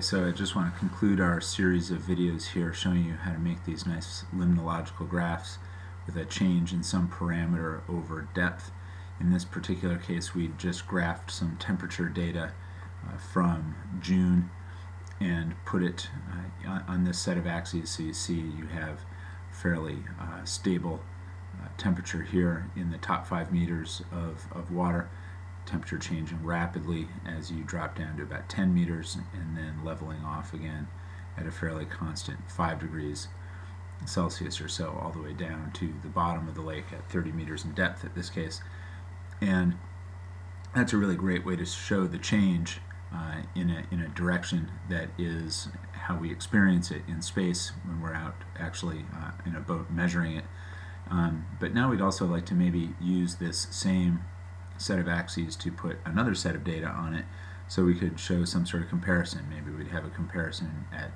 So I just want to conclude our series of videos here showing you how to make these nice limnological graphs with a change in some parameter over depth. In this particular case, we just graphed some temperature data from June and put it on this set of axes, so you see you have fairly stable temperature here in the top 5 meters of water, temperature changing rapidly as you drop down to about 10 meters and then leveling off again at a fairly constant 5 degrees Celsius or so, all the way down to the bottom of the lake at 30 meters in depth in this case. And that's a really great way to show the change in a direction that is how we experience it in space when we're out actually in a boat measuring it. But now we'd also like to maybe use this same set of axes to put another set of data on it, so we could show some sort of comparison. Maybe we'd have a comparison at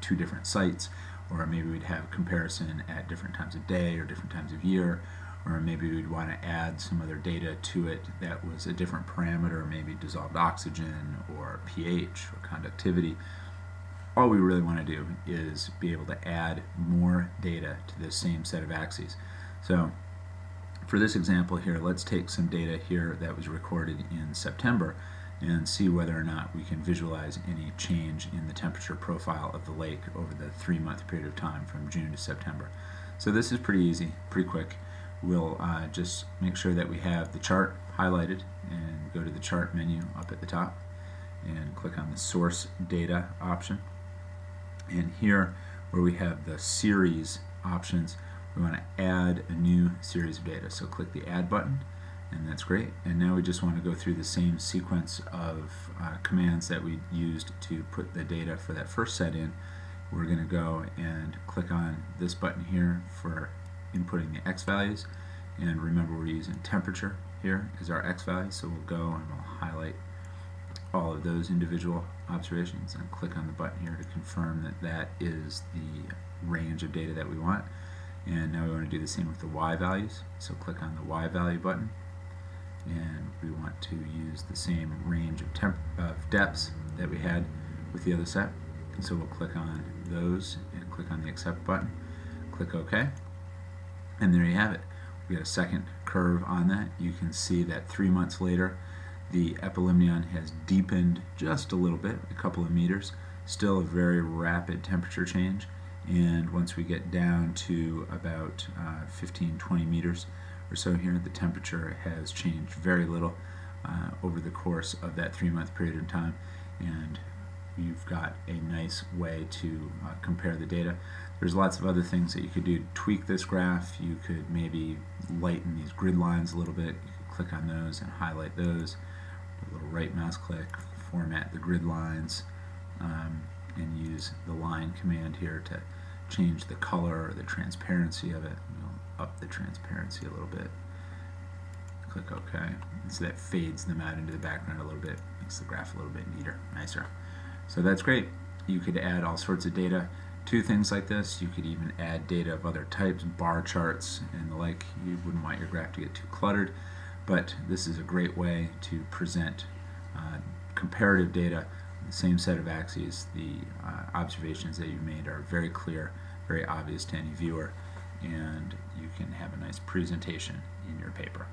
2 different sites, or maybe we'd have a comparison at different times of day or different times of year, or maybe we'd want to add some other data to it that was a different parameter, maybe dissolved oxygen or pH or conductivity. All we really want to do is be able to add more data to this same set of axes. So for this example here, let's take some data here that was recorded in September and see whether or not we can visualize any change in the temperature profile of the lake over the 3-month period of time from June to September. So this is pretty easy, pretty quick. We'll just make sure that we have the chart highlighted and go to the chart menu up at the top and click on the source data option. And here where we have the series options, we want to add a new series of data. So click the add button, and that's great. And now we just want to go through the same sequence of commands that we used to put the data for that first set in. We're going to go and click on this button here for inputting the X values, and remember we're using temperature here as our X value, so we'll go and we'll highlight all of those individual observations and click on the button here to confirm that that is the range of data that we want. And now we want to do the same with the Y values, so click on the Y value button, and we want to use the same range of depths that we had with the other set. And so we'll click on those and click on the accept button, click OK, and there you have it. We got a second curve on that. You can see that 3 months later the epilimnion has deepened just a little bit, a couple of meters, still a very rapid temperature change. And once we get down to about 15-20 meters or so here, the temperature has changed very little over the course of that 3-month period of time, and you've got a nice way to compare the data. There's lots of other things that you could do to tweak this graph. You could maybe lighten these grid lines a little bit. You could click on those and highlight those. A little right mouse click, format the grid lines, and use the line command here to change the color or the transparency of it. We'll up the transparency a little bit. Click OK. And so that fades them out into the background a little bit, makes the graph a little bit neater, nicer. So that's great. You could add all sorts of data to things like this. You could even add data of other types, bar charts and the like. You wouldn't want your graph to get too cluttered, but this is a great way to present comparative data, the same set of axes. The observations that you made are very clear, very obvious to any viewer, and you can have a nice presentation in your paper.